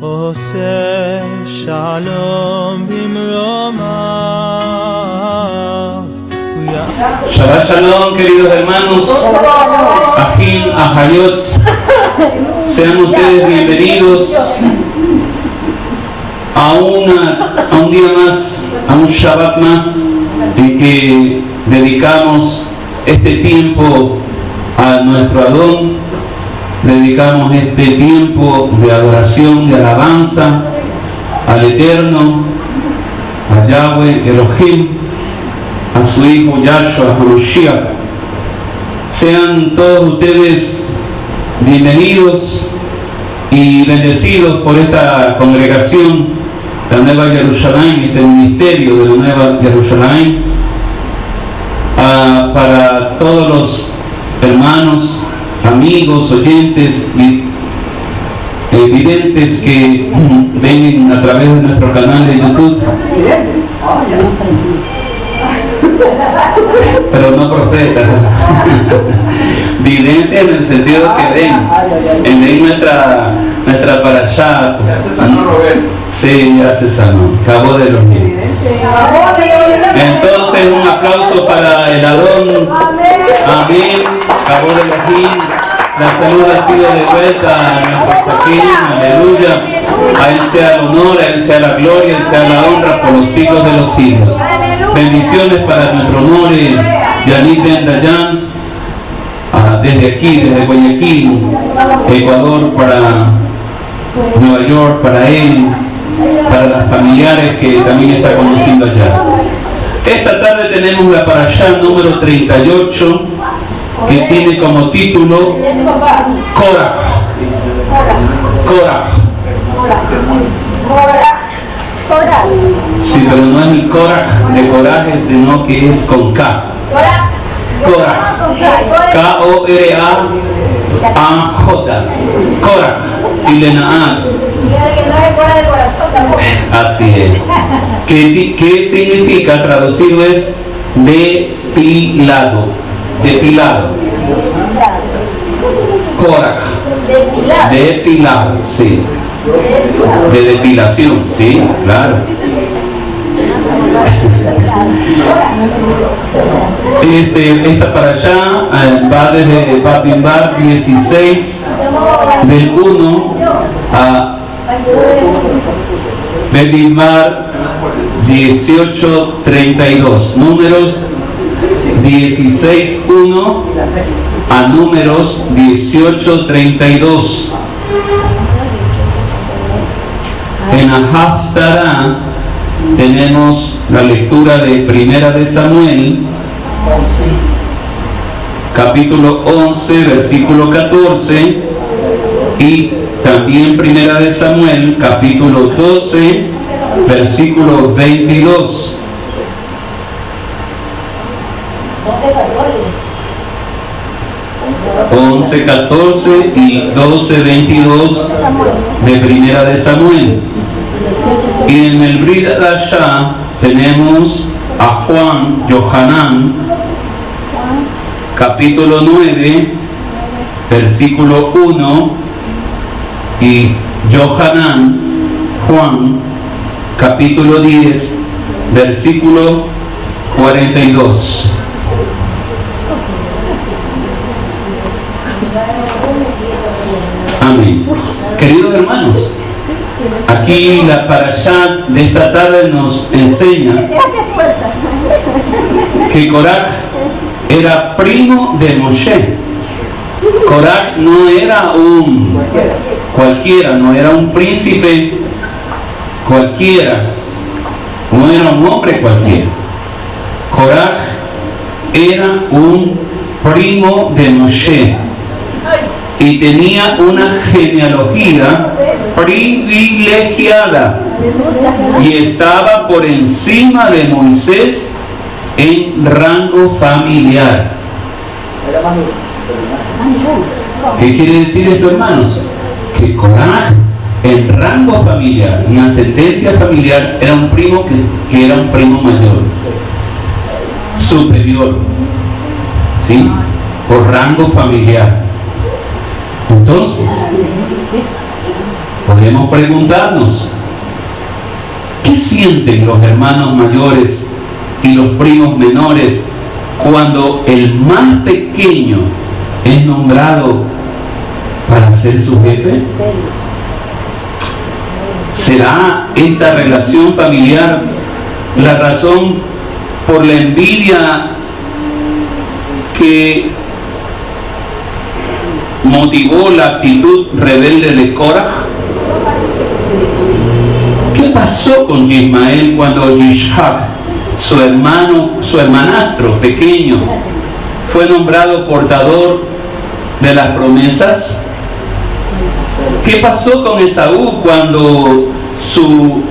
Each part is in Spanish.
עושה שלום במרומיו. Shabbat Shalom, queridos hermanos, Ajim, Ahayot, sean ustedes bienvenidos a un día más, a un Shabbat más, en que dedicamos este tiempo a nuestro Adón, dedicamos este tiempo de adoración, de alabanza al Eterno, a Yahweh Elohim, a su hijo Yahshua HaMashiach. Sean todos ustedes bienvenidos y bendecidos por esta congregación, la Nueva Jerusalén, es el ministerio de la Nueva Jerusalén. Para todos los hermanos, amigos, oyentes y videntes que ven a través de nuestro canal de YouTube, pero no profeta, vidente en el sentido que ven nuestra parashá. Sí, ya se sanó, acabó de los niños. Entonces un aplauso para el Adón. Amén. Acabó de los niños. La salud ha sido devuelta a nuestro Saquín. Aleluya. A Él sea el honor, a Él sea la gloria, a Él sea la honra por los siglos de los siglos. Bendiciones para nuestro More, Yanit Ben Dayan, desde aquí, desde Guayaquil, Ecuador, para Nueva York, para él, para las familiares que también está conociendo allá. Esta tarde tenemos la parashá número 38, que tiene como título Korach. Korach. Sí, pero no es el Korach de coraje, sino que es con K. Korach. K-O-R-A-A-J. Korach. Y Lenaán. Así es. ¿Qué significa? Traducido es depilado. Depilado. Korach. Depilado, sí. De depilación, sí, claro. Esta para allá va desde Babimbar 16 del 1 a Babimbar 18:32, números 16:1 a números 18:32. En la Haftarah tenemos la lectura de Primera de Samuel, capítulo 11, versículo 14, y también Primera de Samuel, capítulo 12, versículo 22. 11, 14 y 12, 22 de Primera de Samuel. Y en el Brit Hadashah tenemos a Juan, Yohanan, capítulo 9, versículo 1, y Yohanan, Juan, capítulo 10, versículo 42. Amén. Queridos hermanos, aquí la parashá de esta tarde nos enseña que Korach era primo de Moshe. Korach no era un cualquiera, no era un príncipe cualquiera, no era un hombre cualquiera. Korach era un primo de Moshe y tenía una genealogía privilegiada y estaba por encima de Moisés en rango familiar. ¿Qué quiere decir esto, hermanos? Que Korach, en rango familiar, en ascendencia familiar, era un primo que era un primo mayor, superior, ¿sí? Por rango familiar. Entonces, por podemos preguntarnos, ¿qué sienten los hermanos mayores y los primos menores cuando el más pequeño es nombrado para ser su jefe? ¿Será esta relación familiar la razón por la envidia que motivó la actitud rebelde de Korah? ¿Qué pasó con Ismael cuando Yishak, su hermanastro pequeño, fue nombrado portador de las promesas? ¿Qué pasó con Esaú cuando su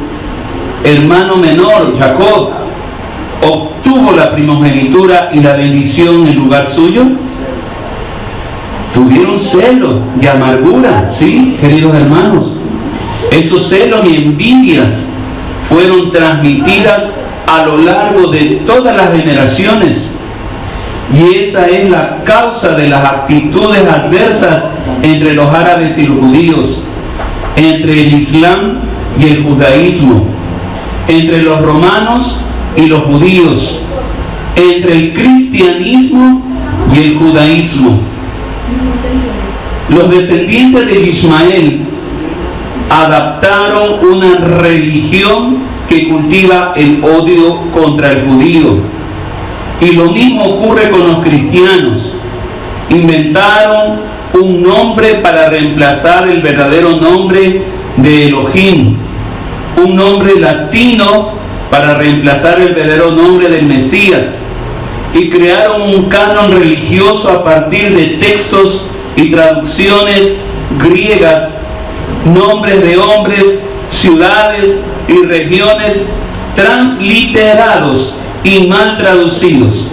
hermano menor, Jacob, obtuvo la primogenitura y la bendición en lugar suyo? Tuvieron celos y amargura, sí, queridos hermanos. Esos celos y envidias fueron transmitidas a lo largo de todas las generaciones. Y esa es la causa de las actitudes adversas entre los árabes y los judíos, entre el Islam y el judaísmo, entre los romanos y los judíos, entre el cristianismo y el judaísmo. Los descendientes de Ismael adaptaron una religión que cultiva el odio contra el judío. Y lo mismo ocurre con los cristianos. Inventaron un nombre para reemplazar el verdadero nombre de Elohim, un nombre latino para reemplazar el verdadero nombre del Mesías, y crearon un canon religioso a partir de textos y traducciones griegas, nombres de hombres, ciudades y regiones transliterados y mal traducidos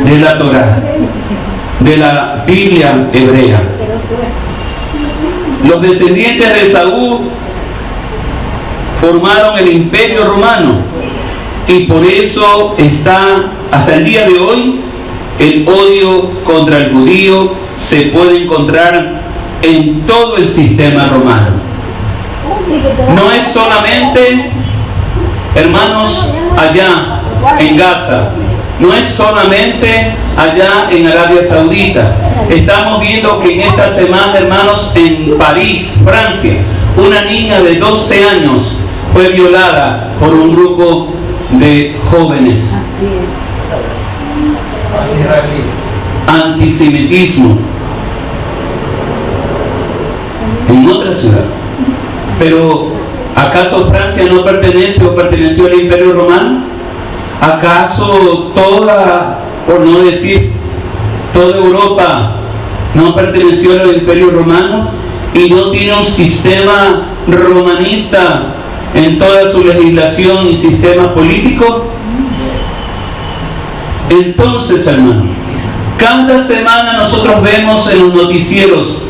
de la Torá, de la Biblia hebrea. Los descendientes de Esaú formaron el Imperio Romano, y por eso está hasta el día de hoy el odio contra el judío se puede encontrar en todo el sistema romano. No es solamente, hermanos, allá en Gaza, no es solamente allá en Arabia Saudita. Estamos viendo que en esta semana, hermanos, en París, Francia, una niña de 12 años fue violada por un grupo de jóvenes. Antisemitismo en otra ciudad. Pero ¿acaso Francia no pertenece o perteneció al Imperio Romano? ¿Acaso toda, por no decir toda Europa, no perteneció al Imperio Romano y no tiene un sistema romanista en toda su legislación y sistema político? Entonces, hermano, cada semana nosotros vemos en los noticieros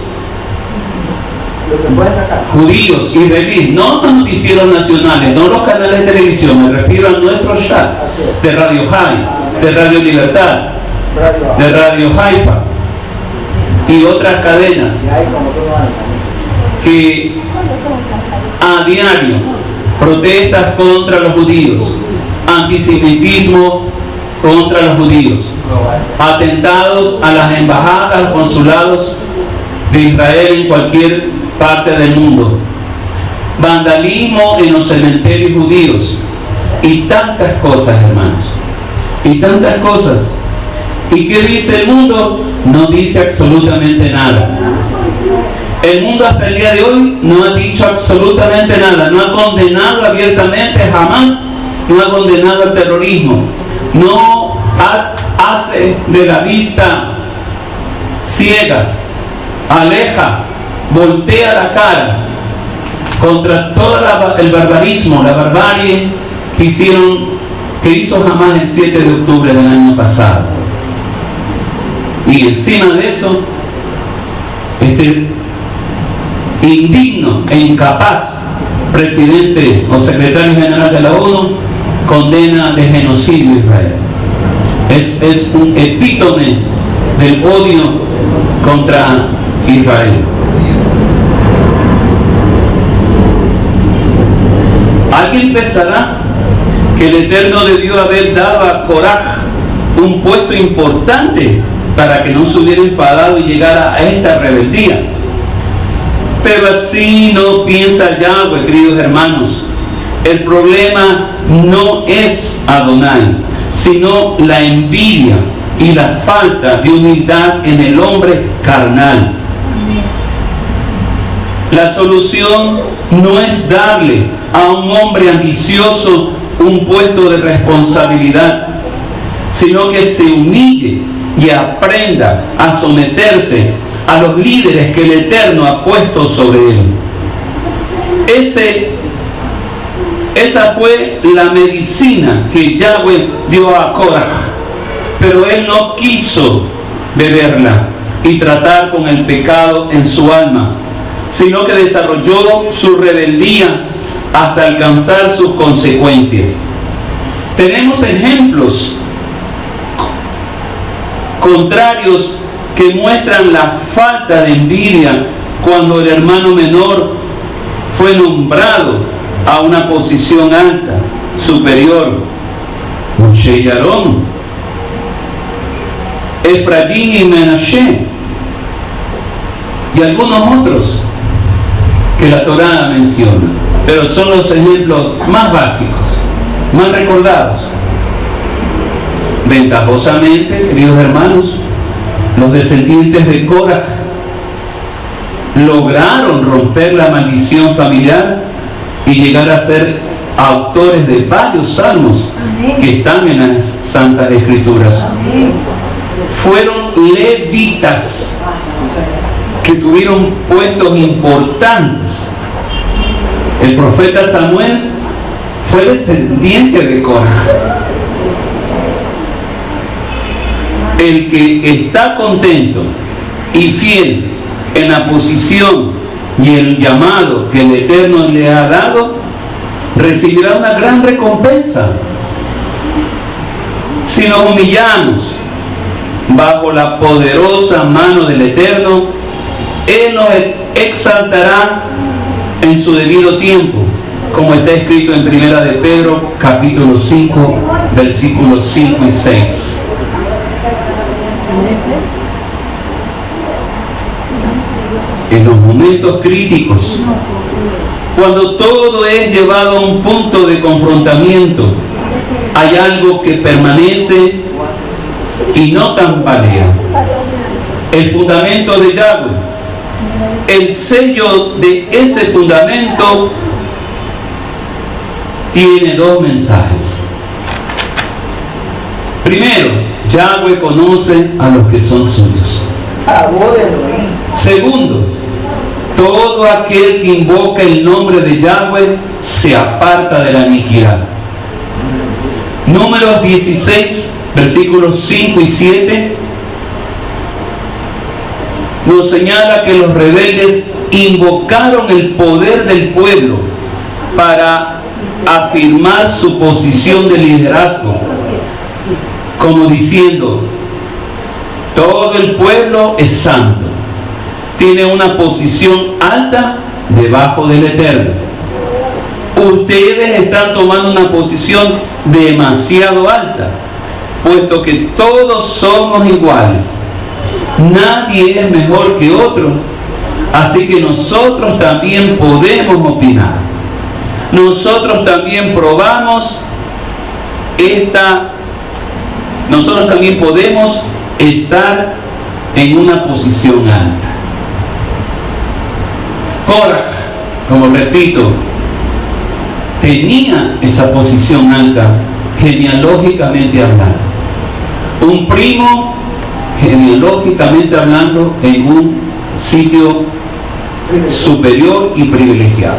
judíos, israelíes, no los noticieros nacionales, no los canales de televisión, me refiero a nuestro chat de Radio High, de Radio Libertad, de Radio Haifa y otras cadenas que a diario protestas contra los judíos, antisemitismo contra los judíos, atentados a las embajadas, consulados de Israel en cualquier parte del mundo, vandalismo en los cementerios judíos y tantas cosas, hermanos, y tantas cosas. ¿Y qué dice el mundo? No dice absolutamente nada. El mundo hasta el día de hoy no ha dicho absolutamente nada, no ha condenado abiertamente jamás, no ha condenado el terrorismo, no hace de la vista ciega, aleja, voltea la cara contra todo el barbarismo, la barbarie que hizo jamás el 7 de octubre del año pasado. Y encima de eso, este indigno e incapaz presidente o secretario general de la ONU condena de genocidio a Israel. Es un epítome del odio contra Israel. alguien pensará que el Eterno debió haber dado a Coraj un puesto importante para que no se hubiera enfadado y llegara a esta rebeldía. Pero así no piensa Yahweh, queridos hermanos. El problema no es Adonai, sino la envidia y la falta de humildad en el hombre carnal. La solución no es darle a un hombre ambicioso un puesto de responsabilidad, sino que se humille y aprenda a someterse a los líderes que el Eterno ha puesto sobre él. Esa fue la medicina que Yahweh dio a Korah, pero él no quiso beberla y tratar con el pecado en su alma, sino que desarrolló su rebeldía hasta alcanzar sus consecuencias. Tenemos ejemplos contrarios que muestran la falta de envidia cuando el hermano menor fue nombrado a una posición alta, superior. Moshe y Aarón, Efraín y Menashe, y algunos otros que la Torá menciona, pero son los ejemplos más básicos, más recordados. Ventajosamente, queridos hermanos, los descendientes de Korah lograron romper la maldición familiar y llegar a ser autores de varios salmos que están en las Santas Escrituras. Fueron levitas que tuvieron puestos importantes. El profeta Samuel fue descendiente de Korah. El que está contento y fiel en la posición y el llamado que el Eterno le ha dado, recibirá una gran recompensa. Si nos humillamos bajo la poderosa mano del Eterno, Él nos exaltará en su debido tiempo, como está escrito en 1 de Pedro, capítulo 5, versículos 5 y 6. En los momentos críticos, cuando todo es llevado a un punto de confrontamiento, hay algo que permanece y no tambalea: el fundamento de Yahweh. El sello de ese fundamento tiene dos mensajes. Primero, Yahweh conoce a los que son suyos. Segundo, todo aquel que invoca el nombre de Yahweh se aparta de la iniquidad. Números 16, versículos 5 y 7 nos señala que los rebeldes invocaron el poder del pueblo para afirmar su posición de liderazgo, como diciendo: todo el pueblo es santo, tiene una posición alta debajo del Eterno. Ustedes están tomando una posición demasiado alta, puesto que todos somos iguales. Nadie es mejor que otro, así que nosotros también podemos opinar. Nosotros también nosotros también podemos estar en una posición alta. Korah, como repito, tenía esa posición alta genealógicamente hablando. Un primo, genealógicamente hablando, en un sitio superior y privilegiado.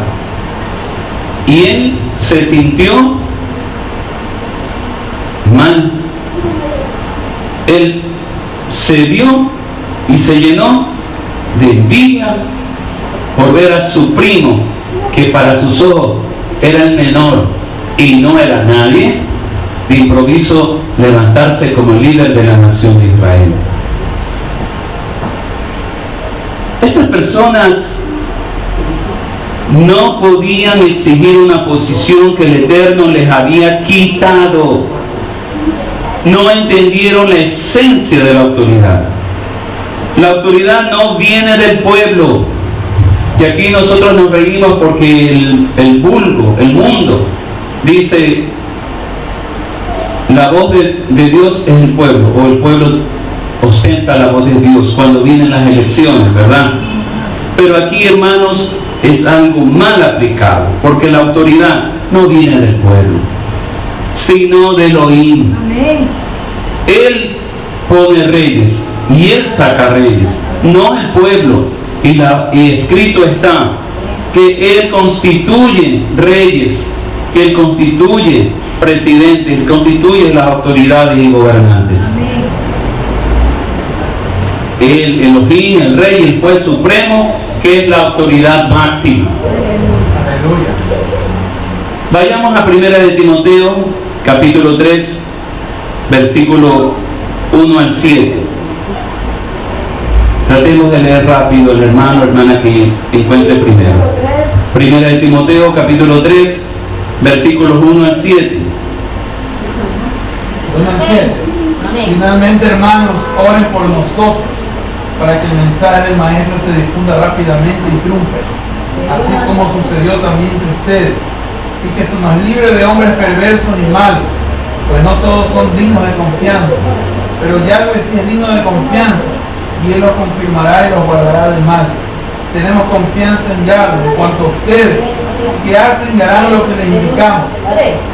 Y él se sintió mal. Él se vio y se llenó de envidia por ver a su primo, que para sus ojos era el menor y no era nadie, de improviso levantarse como el líder de la nación de Israel. Estas personas no podían exigir una posición que el Eterno les había quitado. No entendieron la esencia de la autoridad. La autoridad no viene del pueblo. Y aquí nosotros nos reímos porque el vulgo, el mundo, dice, la voz de Dios es el pueblo, o el pueblo ostenta la voz de Dios cuando vienen las elecciones, ¿verdad? Pero aquí, hermanos, es algo mal aplicado, porque la autoridad no viene del pueblo, sino del Elohim. Amén. Él pone reyes y Él saca reyes, no el pueblo. Y escrito está que Él constituye reyes, que Él constituye presidentes, Él constituye las autoridades y gobernantes. Amén. El Elohim, el Rey, el Juez Supremo, que es la autoridad máxima. Aleluya. Vayamos a 1 de Timoteo, capítulo 3, versículo 1 al 7. Tratemos de leer rápido el hermano o hermana que encuentre primero. 1 de Timoteo, capítulo 3, versículos 1 al 7. Finalmente, hermanos, oren por nosotros, para que el mensaje del Maestro se difunda rápidamente y triunfe, así como sucedió también entre ustedes, y que se nos libre de hombres perversos y malos, pues no todos son dignos de confianza, pero Yahweh sí es digno de confianza, y Él los confirmará y los guardará del mal. Tenemos confianza en Yahweh en cuanto a ustedes, que hacen y harán lo que les indicamos,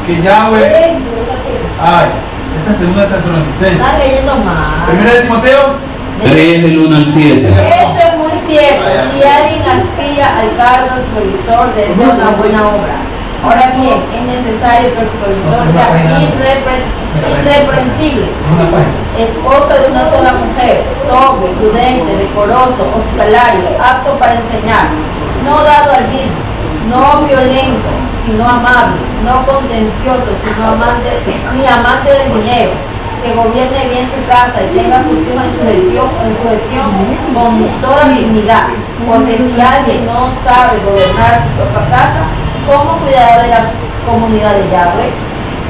que Yahweh... Ay, esa es segunda Tesalonicenses. Estás leyendo mal. Primera de Timoteo. 3 del 1 al 7. Esto es muy cierto. Si alguien aspira al cargo de supervisor, desea una buena obra. Ahora bien, es necesario que el supervisor sea irreprensible, esposo de una sola mujer, sobrio, prudente, decoroso, hospitalario, apto para enseñar, no dado al vino, no violento, sino amable, no contencioso, sino amante, ni amante del dinero, que gobierne bien su casa y tenga a sus hijos en sujeción con toda dignidad, porque si alguien no sabe gobernar su propia casa, ¿cómo cuidará de la comunidad de Yahweh?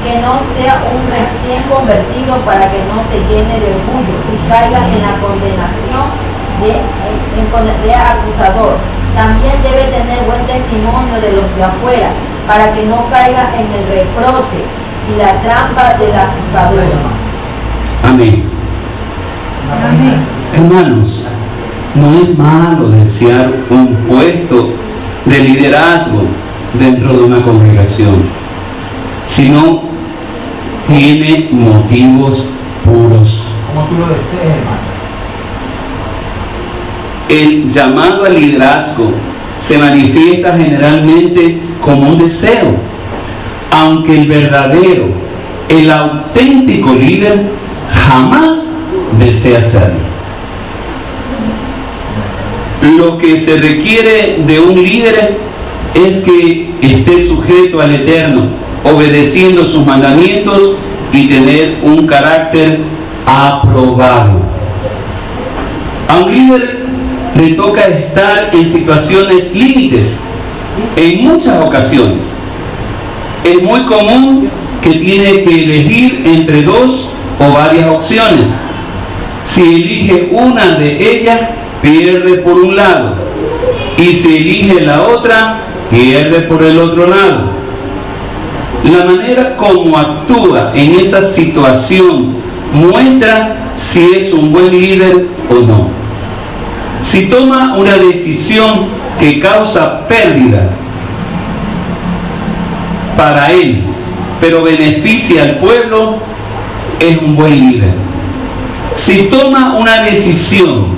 Que no sea un recién convertido para que no se llene de orgullo y caiga en la condenación de acusador. También debe tener buen testimonio de los de afuera, para que no caiga en el reproche y la trampa del acusador. Amén. Amén. Hermanos, no es malo desear un puesto de liderazgo dentro de una congregación, sino tiene motivos puros. Como tú lo desees, hermano. El llamado al liderazgo se manifiesta generalmente como un deseo, aunque el verdadero, el auténtico líder jamás desea serlo. Lo que se requiere de un líder es que esté sujeto al Eterno, obedeciendo sus mandamientos y tener un carácter aprobado. A un líder le toca estar en situaciones límites en muchas ocasiones. Es muy común que tiene que elegir entre dos o varias opciones. Si elige una de ellas, pierde por un lado, y si elige la otra, pierde por el otro lado. La manera como actúa en esa situación muestra si es un buen líder o no. Si toma una decisión que causa pérdida para él, pero beneficia al pueblo, es un buen líder. Si toma una decisión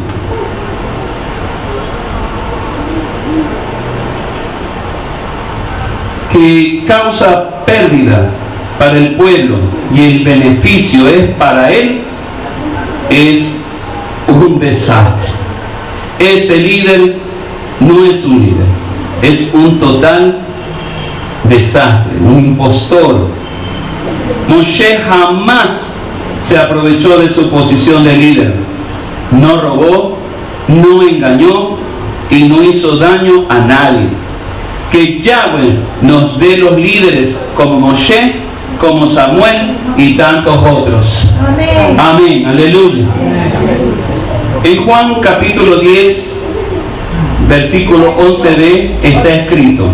que causa pérdida para el pueblo y el beneficio es para él, es un desastre. Ese líder no es un líder, es un total desastre, un impostor. Moshe jamás se aprovechó de su posición de líder. No robó, no engañó y no hizo daño a nadie. que Yahweh nos dé los líderes como Moshe, como Samuel y tantos otros. Amén. Amén, aleluya. En Juan capítulo 10, versículo 11b está escrito.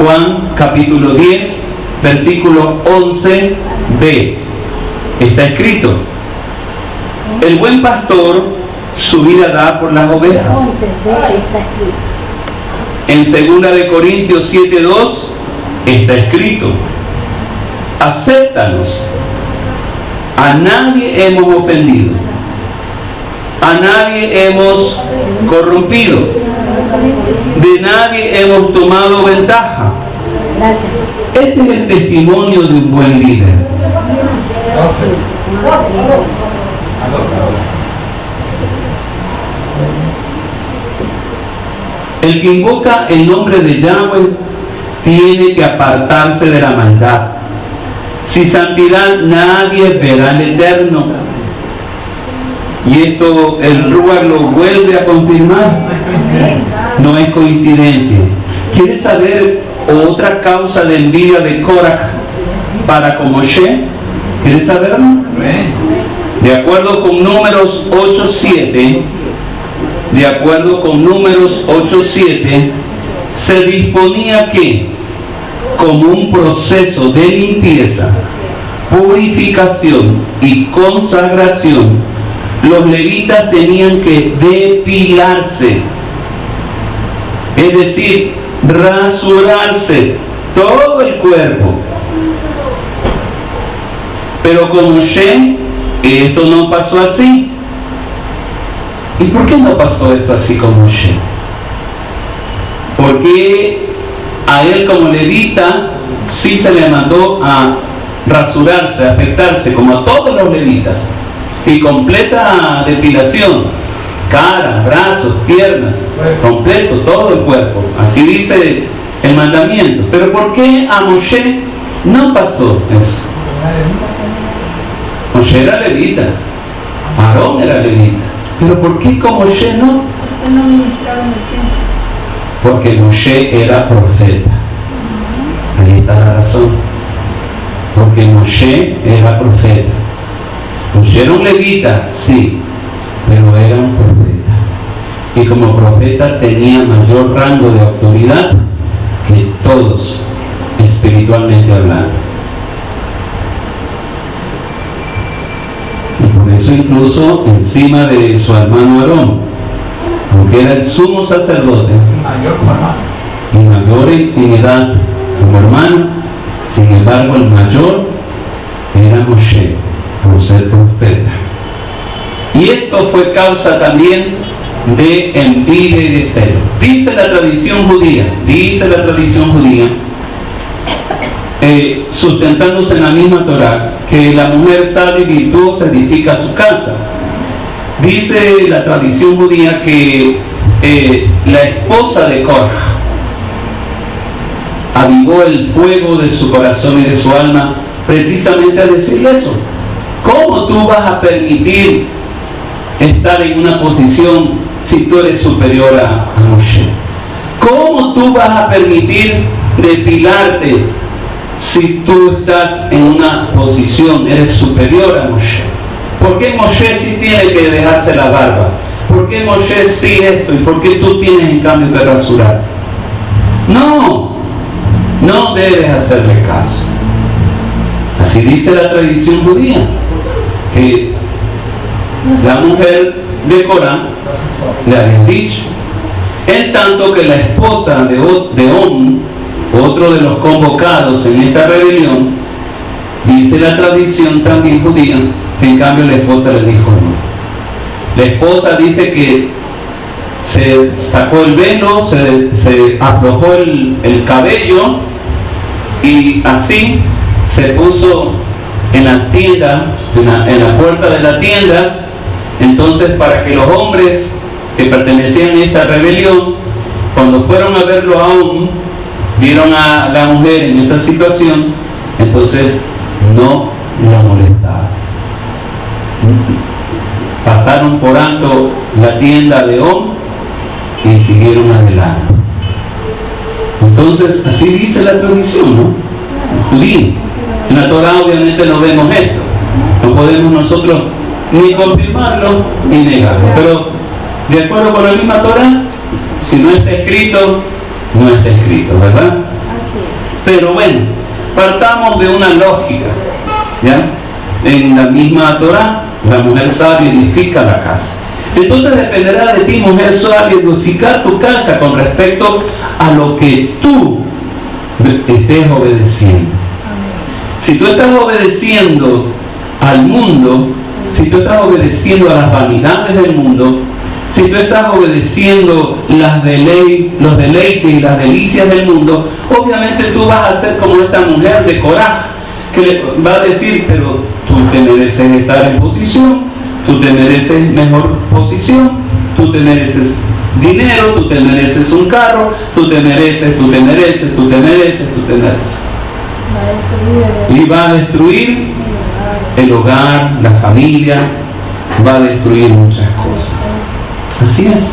Juan capítulo 10, versículo 11b está escrito: el buen pastor su vida da por las ovejas. En 2 de Corintios 7:2 está escrito: acéptanos. A nadie hemos ofendido, a nadie hemos corrompido, de nadie hemos tomado ventaja. Este es el testimonio de un buen líder. El que invoca el nombre de Yahweh tiene que apartarse de la maldad. Sin santidad nadie verá al Eterno. Y esto el Ruach lo vuelve a confirmar. No es coincidencia. ¿Quieres saber otra causa de envidia de Korah para con Moshe? ¿Quieres saberlo? De acuerdo con Números 8:7, de acuerdo con Números 8:7, se disponía que, como un proceso de limpieza, purificación y consagración, los levitas tenían que depilarse, es decir, rasurarse todo el cuerpo. Pero con Moshe esto no pasó así. ¿Y por qué no pasó esto así con Moshe? Porque a él como levita sí se le mandó a rasurarse, a afectarse, como a todos los levitas, y completa depilación, cara, brazos, piernas, completo, todo el cuerpo. Así dice el mandamiento. Pero ¿por qué a Moshe no pasó eso? Moshe era levita, Aarón era levita, pero ¿por qué con Moshe no? Porque Moshe era profeta. Ahí está la razón. Porque Moshe era profeta. Moshe era un levita, sí, pero era un profeta. Y como profeta tenía mayor rango de autoridad que todos, espiritualmente hablando. Y por eso incluso encima de su hermano Aarón, aunque era el sumo sacerdote y mayor en edad como hermano, sin embargo el mayor era Moshe, por ser profeta. Y esto fue causa también de envidia y de celo. Dice la tradición judía, sustentándose en la misma Torá, que la mujer sabia y virtuosa edifica su casa. Dice la tradición judía que la esposa de Korah avivó el fuego de su corazón y de su alma precisamente al decirle eso. ¿Cómo tú vas a permitir estar en una posición si tú eres superior a Moshe? ¿Cómo tú vas a permitir depilarte si tú estás en una posición, eres superior a Moshe? ¿Por qué Moshe sí tiene que dejarse la barba? ¿Por qué Moshe sí esto? ¿Y por qué tú tienes en cambio que rasurar? No debes hacerle caso. Así dice la tradición judía, que la mujer de Corán le había dicho. En tanto que la esposa de On, otro de los convocados en esta rebelión, dice la tradición también judía, que en cambio la esposa le dijo no. La esposa dice que se sacó el velo, se aflojó el cabello y así se puso en la tienda, en la puerta de la tienda. Entonces, para que los hombres que pertenecían a esta rebelión, cuando fueron a verlo aún, vieron a la mujer en esa situación, entonces no la molestaron. Pasaron por alto la tienda de On y siguieron adelante. Entonces, así dice la tradición, ¿no? Judía. En la Torah obviamente no vemos esto. No podemos nosotros ni confirmarlo ni negarlo. Pero, de acuerdo con la misma Torah, si no está escrito, no está escrito, ¿verdad? Pero bueno, partamos de una lógica, ¿ya? En la misma Torah, la mujer sabia edifica la casa. Entonces dependerá de ti, mujer sabia, edificar tu casa con respecto a lo que tú estés obedeciendo. Si tú estás obedeciendo al mundo, si tú estás obedeciendo a las vanidades del mundo, si tú estás obedeciendo los deleites y las delicias del mundo, obviamente tú vas a ser como esta mujer de coraje, que le va a decir, pero tú te mereces estar en posición, tú te mereces mejor posición, tú te mereces dinero, tú te mereces un carro, tú te mereces. Y va a destruir el hogar, la familia, va a destruir muchas cosas. Así es.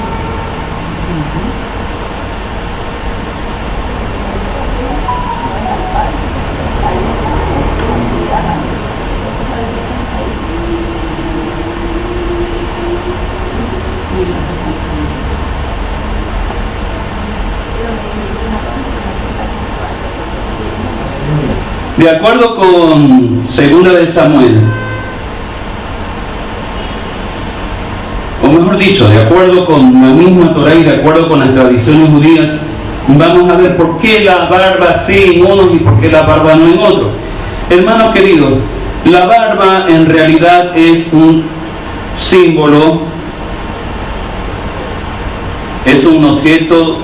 De acuerdo con 2 de Samuel, o mejor dicho, de acuerdo con la misma Torah y de acuerdo con las tradiciones judías, vamos a ver por qué la barba sí en unos y por qué la barba no en otros. Hermanos queridos, la barba en realidad es un símbolo, es un objeto,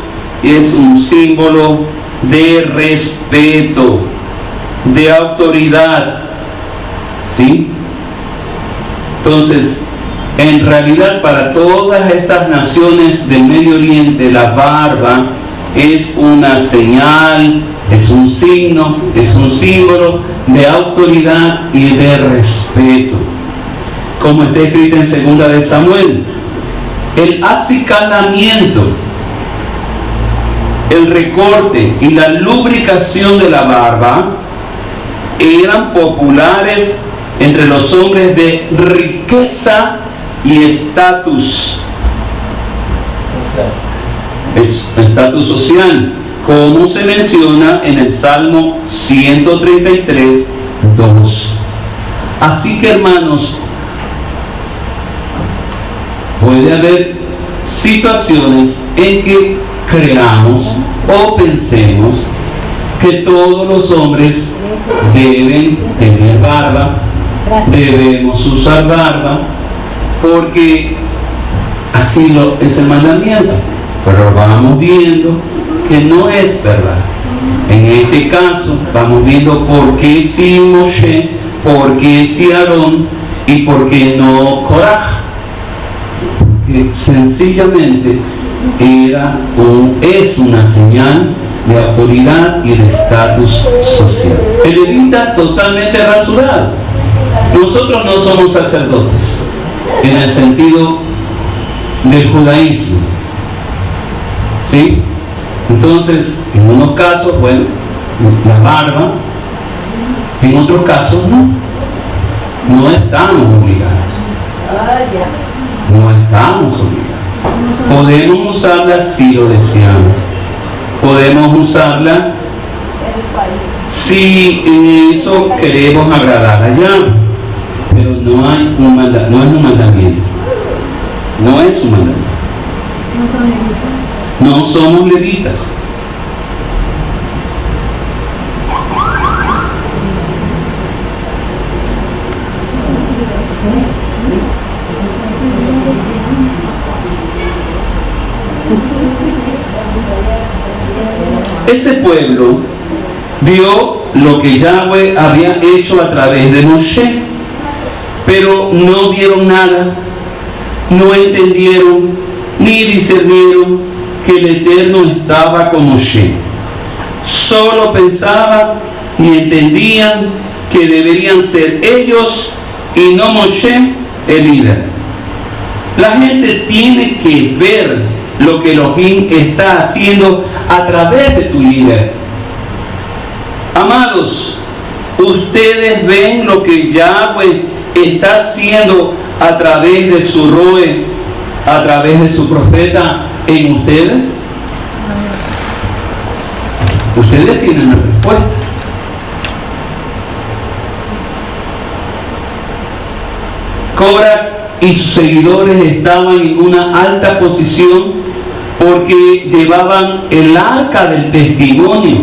es un símbolo de respeto, de autoridad, ¿sí? Entonces, en realidad para todas estas naciones del Medio Oriente, la barba es una señal, es un signo, es un símbolo de autoridad y de respeto. Como está escrito en 2 de Samuel, el acicalamiento, el recorte y la lubricación de la barba eran populares entre los hombres de riqueza y estatus. Estatus social, como se menciona en el Salmo 133, 2. Así que, hermanos, puede haber situaciones en que creamos o pensemos que todos los hombres deben tener barba, debemos usar barba, porque así es el mandamiento. Pero vamos viendo que no es verdad. En este caso, vamos viendo por qué sí Moshe, por qué sí Aarón y por qué no Korah. Porque sencillamente es una señal de autoridad y de estatus social. El levita totalmente rasurado. Nosotros no somos sacerdotes en el sentido del judaísmo, ¿sí? Entonces, en unos casos, bueno, la barba, en otros casos no estamos obligados. No estamos obligados. Podemos usarla si lo deseamos. Podemos usarla si en eso queremos agradar a Yahweh, pero no es un mandamiento. No es un mandamiento. No somos levitas. Ese pueblo vio lo que Yahweh había hecho a través de Moshe, pero no vieron nada, no entendieron ni discernieron que el Eterno estaba con Moshe. Solo pensaban y entendían que deberían ser ellos y no Moshe el líder. La gente tiene que ver lo que Elohim está haciendo a través de tu líder. Amados, ustedes ven lo que Yahweh está haciendo a través de su roe, a través de su profeta en ustedes. Ustedes tienen la respuesta. Cora y sus seguidores estaban en una alta posición porque llevaban el arca del testimonio,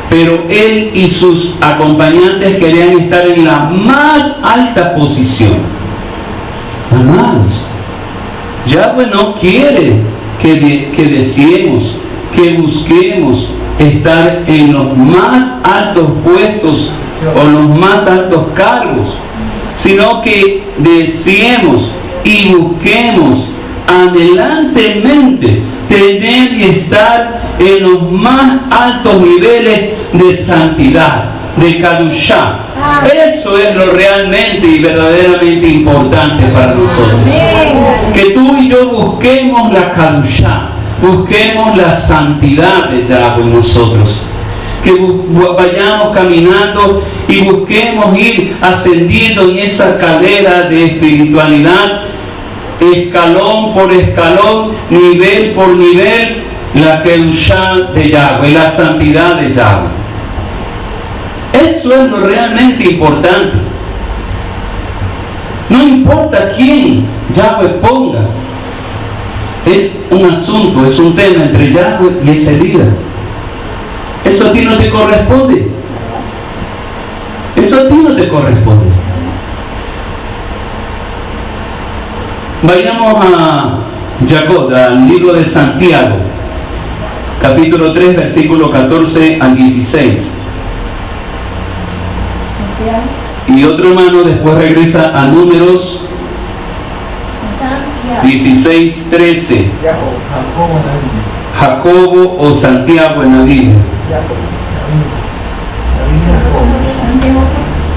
pero él y sus acompañantes querían estar en la más alta posición. Amados, Yahweh no quiere que deseemos, que busquemos estar en los más altos puestos o los más altos cargos, sino que deseemos y busquemos anhelantemente tener y estar en los más altos niveles de santidad, de Kadushá. Eso es lo realmente y verdaderamente importante para nosotros. Que tú y yo busquemos la Kadushá, busquemos la santidad de Yahweh en nosotros. Que vayamos caminando y busquemos ir ascendiendo en esa cadera de espiritualidad, escalón por escalón, nivel por nivel, la Kedushá de Yahweh, la santidad de Yahweh. Eso es lo realmente importante. No importa quién Yahweh ponga, es un asunto, es un tema entre Yahweh y ese líder. Eso a ti no te corresponde. Eso a ti no te corresponde. Vayamos a Jacob, al libro de Santiago, capítulo 3, versículo 14 al 16. Y otro hermano después regresa a Números 16, 13. Jacobo o Santiago en la Biblia.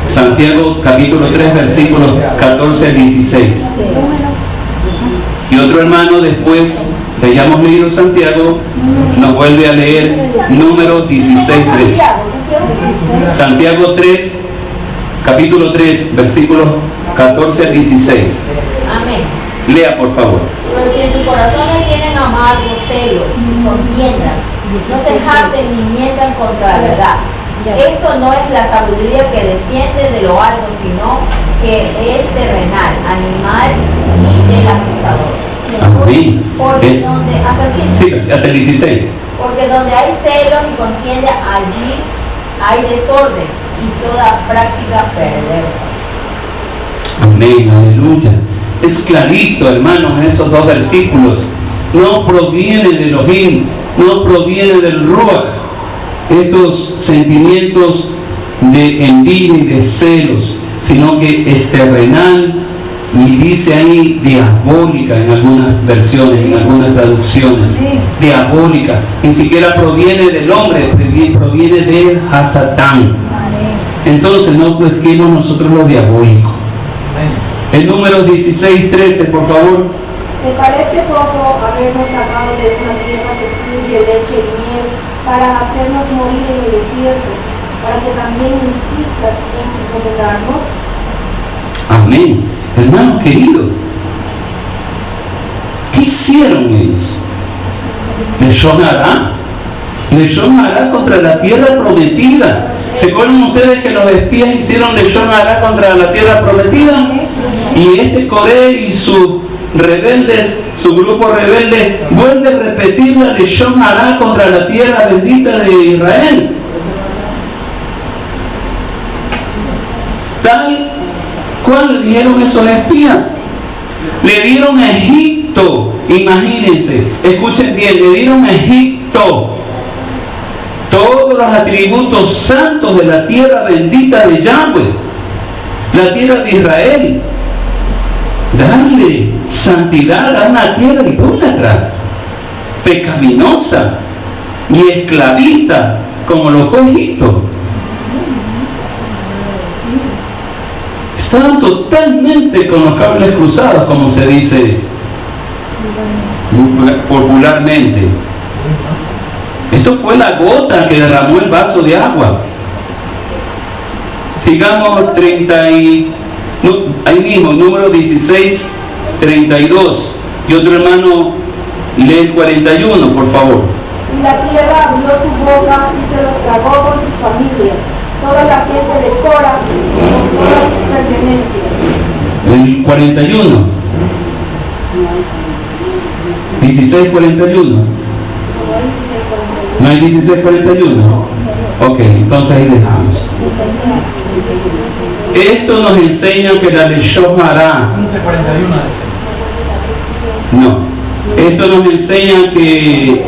Santiago capítulo 3 versículos 14 al 16. Y otro hermano después, leíamos el libro Santiago, nos vuelve a leer Números 16, 13. Santiago 3, capítulo 3, versículos 14 al 16. Amén. Lea por favor. Pero si en sus corazones tienen amargos, celos, contiendas, no se jacten ni mientan contra la verdad. Esto no es la sabiduría que desciende de lo alto, sino que es terrenal, animal y del acusador. Amén. Porque donde, hasta el 15. Sí, hasta el 16. Porque donde hay celos y contienda, allí hay desorden y toda práctica perversa. Amén, aleluya. Es clarito, hermanos, en esos dos versículos. No proviene de Elohim, no proviene del Ruach. Estos sentimientos de envidia y de celos, sino que es terrenal y dice ahí diabólica en algunas versiones, en algunas traducciones. Diabólica. Ni siquiera proviene del hombre, proviene de Hasatán. Entonces no busquemos nosotros lo diabólico. El número 16, 13, por favor. ¿Te parece poco habernos sacado de una tierra que fluye leche y miel para hacernos morir en el desierto, para que también insistas en condenarnos? Amén. Hermano querido, ¿qué hicieron ellos? Leshon Hará. Leshon Hará contra la tierra prometida. ¿Se acuerdan ustedes que los espías hicieron Leshon Hará contra la tierra prometida? Y este Coré y sus rebeldes, su grupo rebelde, vuelve a repetir la Leshon Hará contra la tierra bendita de Israel. Tal cual le dijeron esos espías. Le dieron a Egipto, imagínense, escuchen bien, le dieron a Egipto todos los atributos santos de la tierra bendita de Yahweh, la tierra de Israel. Darle santidad a una tierra idólatra, pecaminosa y esclavista como lo fue Egipto. Estaban totalmente con los cables cruzados, como se dice popularmente. Esto fue la gota que derramó el vaso de agua. Sigamos ahí mismo, número 16, 32. Y otro hermano lee el 41, por favor. Y la tierra abrió su boca y se los tragó con sus familias, toda la gente de Cora, con todas sus pertenencias. El 41. 16, 41. ¿No hay 16, 41? Ok, entonces ahí dejamos. Esto nos enseña que la Leshon Hara. 15:41. No. Esto nos enseña que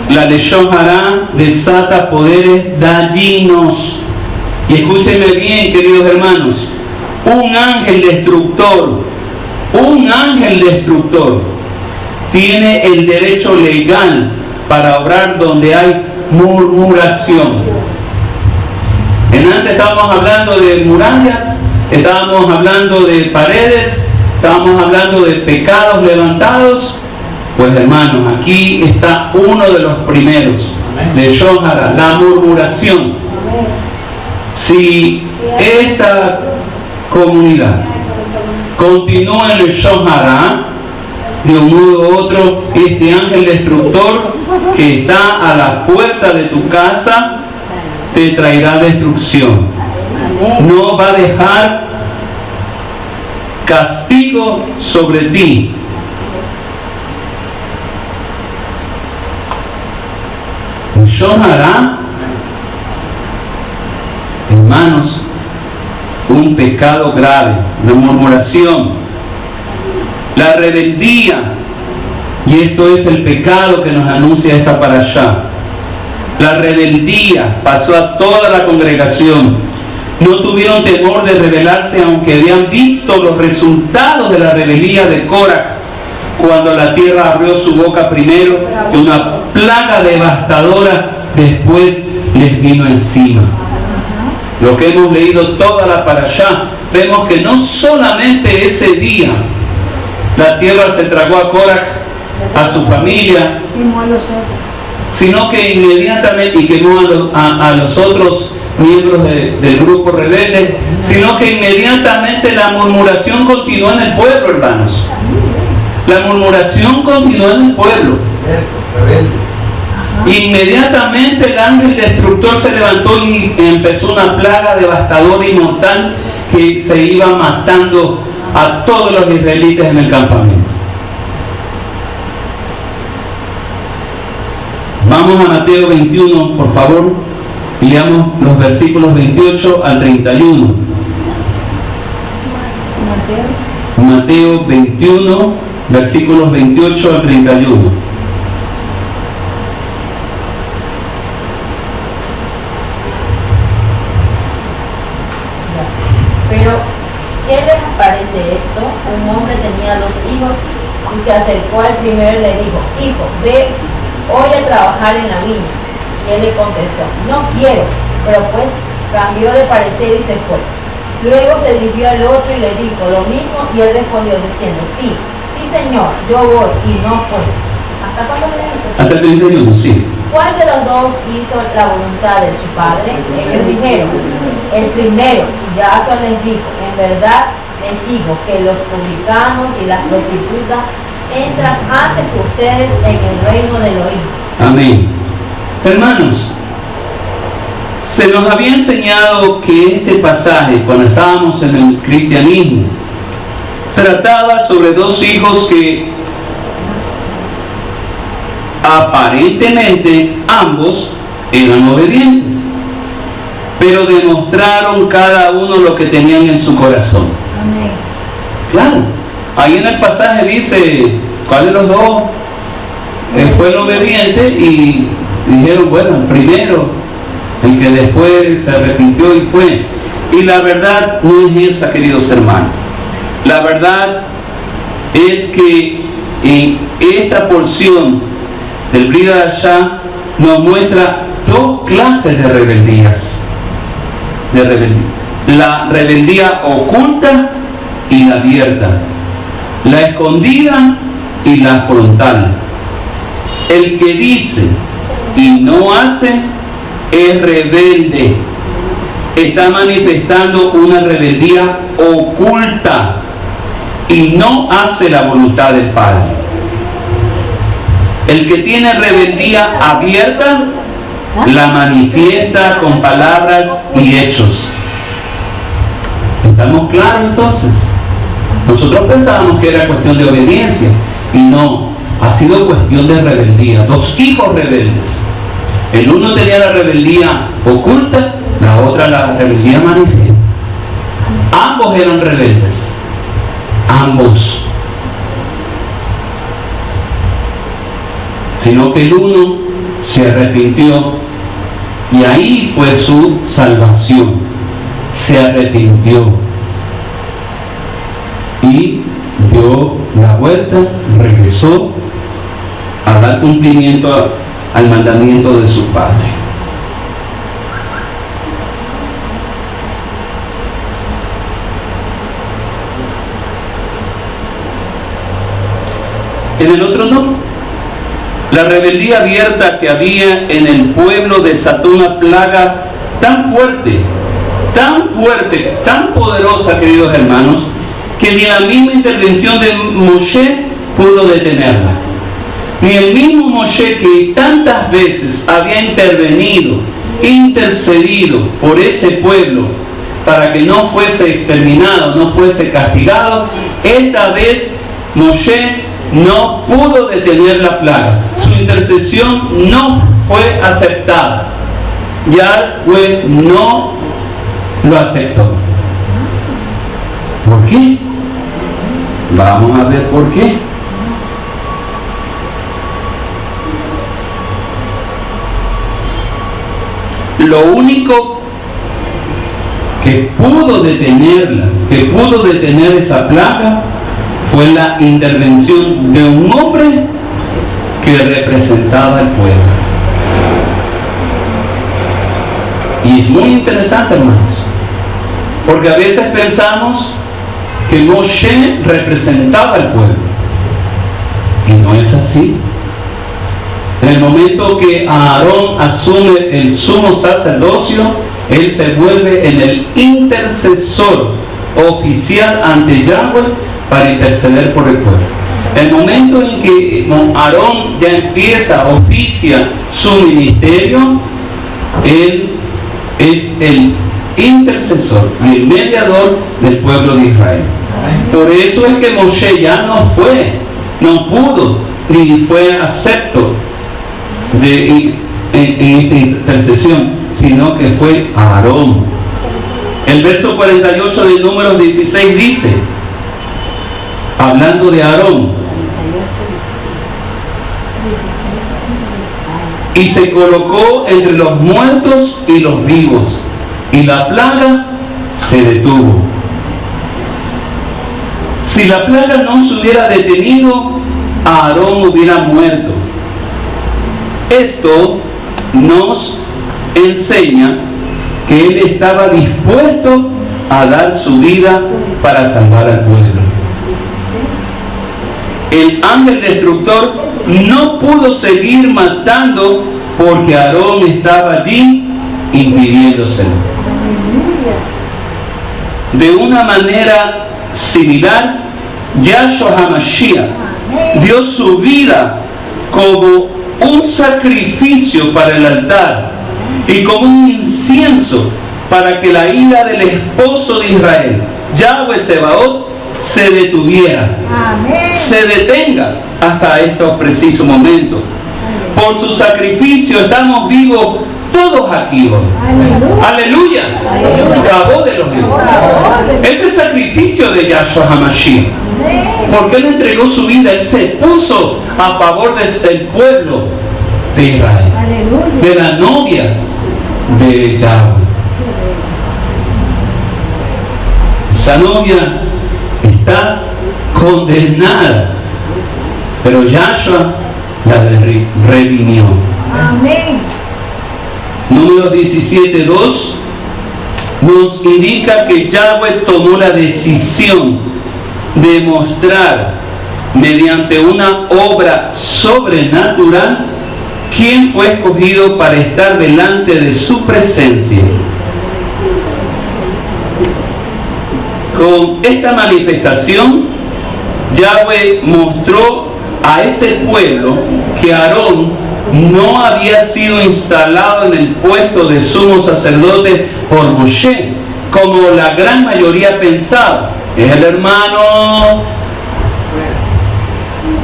la Leshon Hara desata poderes dañinos. Y escúchenme bien, queridos hermanos. Un ángel destructor tiene el derecho legal para obrar donde hay murmuración. Antes estábamos hablando de murallas, estábamos hablando de paredes, estábamos hablando de pecados levantados. Pues hermanos, aquí está uno de los primeros, de Leshon Hara, la murmuración. Si esta comunidad continúa en Leshon Hara, de un modo u otro, este ángel destructor que está a la puerta de tu casa te traerá destrucción. No va a dejar castigo sobre ti. Leshon Hara, hermanos, un pecado grave, la murmuración, la rebeldía, y esto es el pecado que nos anuncia esta parashá. La rebeldía pasó a toda la congregación. No tuvieron temor de rebelarse, aunque habían visto los resultados de la rebelión de Cora, cuando la tierra abrió su boca primero y una plaga devastadora después les vino encima. Lo que hemos leído toda la parashá, vemos que no solamente ese día la tierra se tragó a Cora, a su familia, sino que inmediatamente, y quemó a los otros miembros del grupo rebelde, sino que inmediatamente la murmuración continuó en el pueblo, hermanos. La murmuración continuó en el pueblo. Inmediatamente el ángel destructor se levantó y empezó una plaga devastadora y mortal que se iba matando a todos los israelitas en el campamento. Vamos a Mateo 21, por favor, y leamos los versículos 28 al 31. Mateo 21, versículos 28 al 31. Pero, ¿qué les parece esto? Un hombre tenía 2 hijos y se acercó al primero y le dijo: hijo, ve hoy a trabajar en la viña. Y él le contestó: no quiero. Pero pues cambió de parecer y se fue. Luego se dirigió al otro y le dijo lo mismo, y él respondió diciendo: sí, señor, yo voy. Y no fue. ¿Hasta cuándo le dijo? Hasta el 31, sí. ¿Cuál de los dos hizo la voluntad de su padre? Ellos dijeron: el primero. Y Yahshua les dijo: en verdad les digo que los publicanos y las prostitutas entran antes que ustedes en el reino de Elohim. Amén. Hermanos, se nos había enseñado que este pasaje, cuando estábamos en el cristianismo, trataba sobre 2 hijos que aparentemente ambos eran obedientes, pero demostraron cada uno lo que tenían en su corazón. Amén. Claro, ahí en el pasaje dice cuál de los dos fue el obediente, y dijeron: bueno, el primero, el que después se arrepintió y fue. Y la verdad no es esa, queridos hermanos. La verdad es que en esta porción del Brit Hadashah nos muestra 2 clases de rebeldías. La rebeldía oculta y la abierta. La escondida y la frontal. El que dice y no hace es rebelde. Está manifestando una rebeldía oculta y no hace la voluntad del Padre. El que tiene rebeldía abierta la manifiesta con palabras y hechos. ¿Estamos claros entonces? Nosotros pensábamos que era cuestión de obediencia y no, ha sido cuestión de rebeldía. Dos hijos rebeldes. El uno tenía la rebeldía oculta, la otra la rebeldía manifiesta. Ambos eran rebeldes. Ambos. Sino que el uno se arrepintió y ahí fue su salvación. Se arrepintió y dio la vuelta, regresó a dar cumplimiento al mandamiento de su Padre. En el otro no. La rebeldía abierta que había en el pueblo desató una plaga tan fuerte, tan poderosa, queridos hermanos, que ni la misma intervención de Moshe pudo detenerla. Ni el mismo Moshe, que tantas veces había intercedido por ese pueblo para que no fuese exterminado, no fuese castigado, esta vez Moshe no pudo detener la plaga. Su intercesión no fue aceptada. Yahweh no lo aceptó. ¿Por qué? Vamos a ver por qué. Lo único que pudo detener esa plaga fue la intervención de un hombre que representaba al pueblo. Y es muy interesante, hermanos, porque a veces pensamos que Moshe representaba al pueblo, y no es así. En el momento que Aarón asume el sumo sacerdocio, él se vuelve en el intercesor oficial ante Yahweh para interceder por el pueblo. El momento en que Aarón ya oficia su ministerio, él es el intercesor y el mediador del pueblo de Israel. Por eso es que Moshe ya no pudo, ni fue acepto en esta intercesión, sino que fue Aarón. El verso 48 de Números 16 dice, hablando de Aarón, y se colocó entre los muertos y los vivos, y la plaga se detuvo. Si la plaga no se hubiera detenido, Aarón hubiera muerto. Esto nos enseña que él estaba dispuesto a dar su vida para salvar al pueblo. El ángel destructor no pudo seguir matando porque Aarón estaba allí impidiéndoselo. De una manera similar, Yahshua HaMashiach dio su vida como un sacrificio para el altar y como un incienso para que la ira del esposo de Israel, Yahweh Sebaot, se detuviera. Amén. Se detenga hasta estos precisos momentos. Por su sacrificio estamos vivos todos aquí hoy. Aleluya. Acabó de los vivos. Es el sacrificio de Yahshua HaMashiach. Porque él entregó su vida, él se puso a favor del pueblo de Israel, de la novia de Yahweh. Esa novia está condenada, pero Yahshua la redimió. Amén. Números 17:2 nos indica que Yahweh tomó la decisión de mostrar mediante una obra sobrenatural, ¿quién fue escogido para estar delante de su presencia? Con esta manifestación, Yahweh mostró a ese pueblo que Aarón no había sido instalado en el puesto de sumo sacerdote por Moshe, como la gran mayoría pensaba. Es el hermano,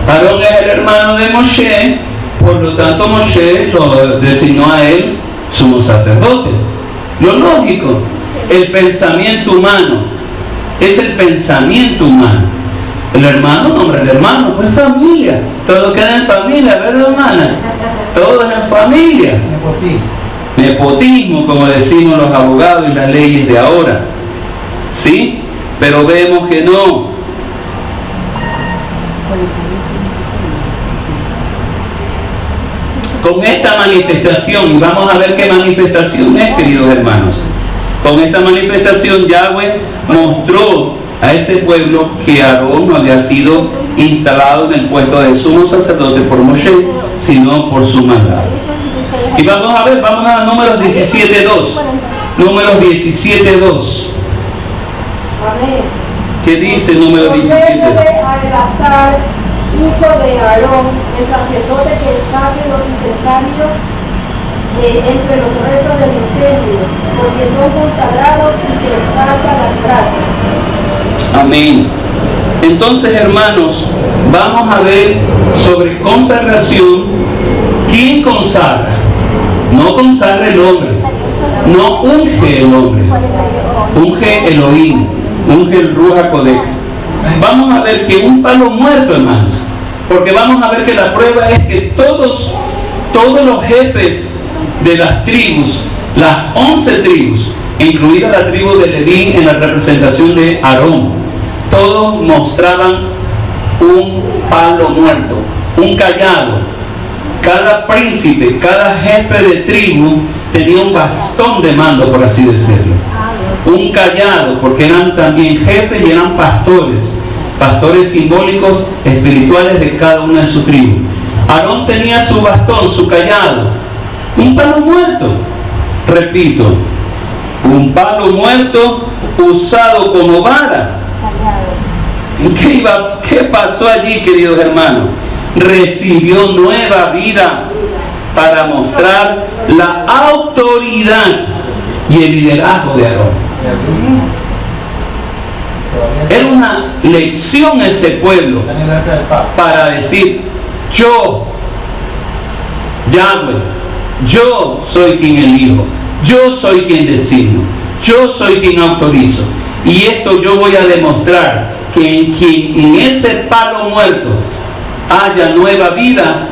Aarón es el hermano de Moshe, por lo tanto Moshe lo designó a él sumo sacerdote. Lo lógico, el pensamiento humano, es el pensamiento humano. El hermano nombra al hermano, pues familia, todo queda en familia, ¿verdad, hermana? Todo es en familia. Nepotismo, como decimos los abogados y las leyes de ahora. ¿Sí? Pero vemos que no. Con esta manifestación, y vamos a ver qué manifestación es, queridos hermanos. Con esta manifestación, Yahweh mostró a ese pueblo que Aarón no había sido instalado en el puesto de sumo sacerdote por Moshe, sino por su maldad. Y vamos a ver, vamos a Números 17:2. Números 17:2. ¿Qué dice Números 17? Eleazar, hijo de Aarón, el sacerdote que saque los incensarios entre los restos del incendio, porque son consagrados y que esparcen las brasas. Amén. Entonces, hermanos, vamos a ver sobre consagración. ¿Quién consagra? No consagra el hombre, no unge el hombre, unge Elohim, unge el Ruach HaKodesh. Vamos a ver que un palo muerto, hermanos, porque vamos a ver que la prueba es que todos los jefes de las tribus, las 11 tribus, incluida la tribu de Leví en la representación de Aarón, todos mostraban un palo muerto, un cayado. Cada príncipe, cada jefe de tribu tenía un bastón de mando, por así decirlo. Un cayado, porque eran también jefes y eran pastores simbólicos espirituales de cada una de sus tribus. Aarón tenía su bastón, su cayado, un palo muerto. Repito, un palo muerto usado como vara. ¿Qué pasó allí, queridos hermanos? Recibió nueva vida para mostrar la autoridad y el liderazgo de Aarón. Era una lección ese pueblo para decir: yo, Yahweh, yo soy quien elijo, yo soy quien designo, yo soy quien autorizo, y esto yo voy a demostrar que en quien en ese palo muerto haya nueva vida,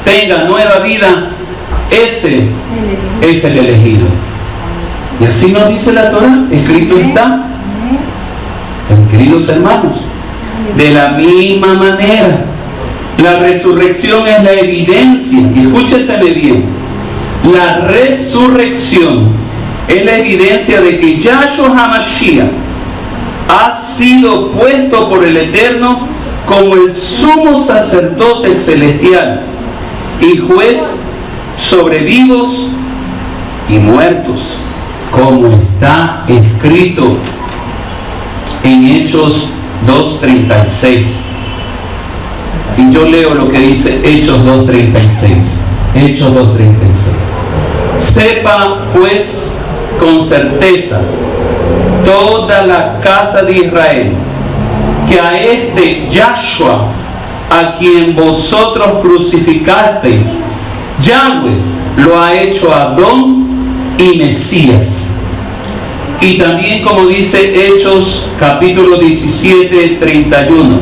tenga nueva vida, ese es el elegido. Y así nos dice la Torah, escrito está. Queridos hermanos, de la misma manera, la resurrección es la evidencia, y escúcheseme bien, la resurrección es la evidencia de que Yahshua HaMashiach ha sido puesto por el Eterno como el sumo sacerdote celestial y juez sobre vivos y muertos, como está escrito en Hechos 2:36. Y yo leo lo que dice Hechos 2:36. Hechos 2:36. Sepa pues con certeza toda la casa de Israel que a este Yahshua, a quien vosotros crucificasteis, Yahweh lo ha hecho Adón y Mesías. Y también, como dice Hechos capítulo 17:31,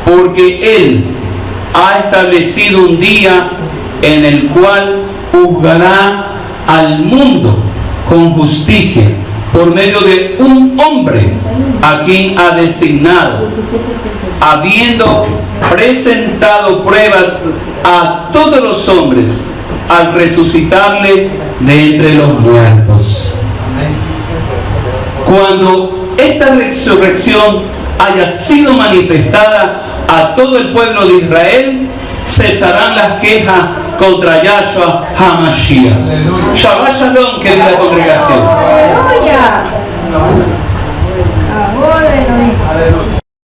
porque Él ha establecido un día en el cual juzgará al mundo con justicia por medio de un hombre a quien ha designado, habiendo presentado pruebas a todos los hombres al resucitarle de entre los muertos. Cuando esta resurrección haya sido manifestada a todo el pueblo de Israel, cesarán las quejas contra Yahshua HaMashiach. Shabbat Shalom, querida congregación.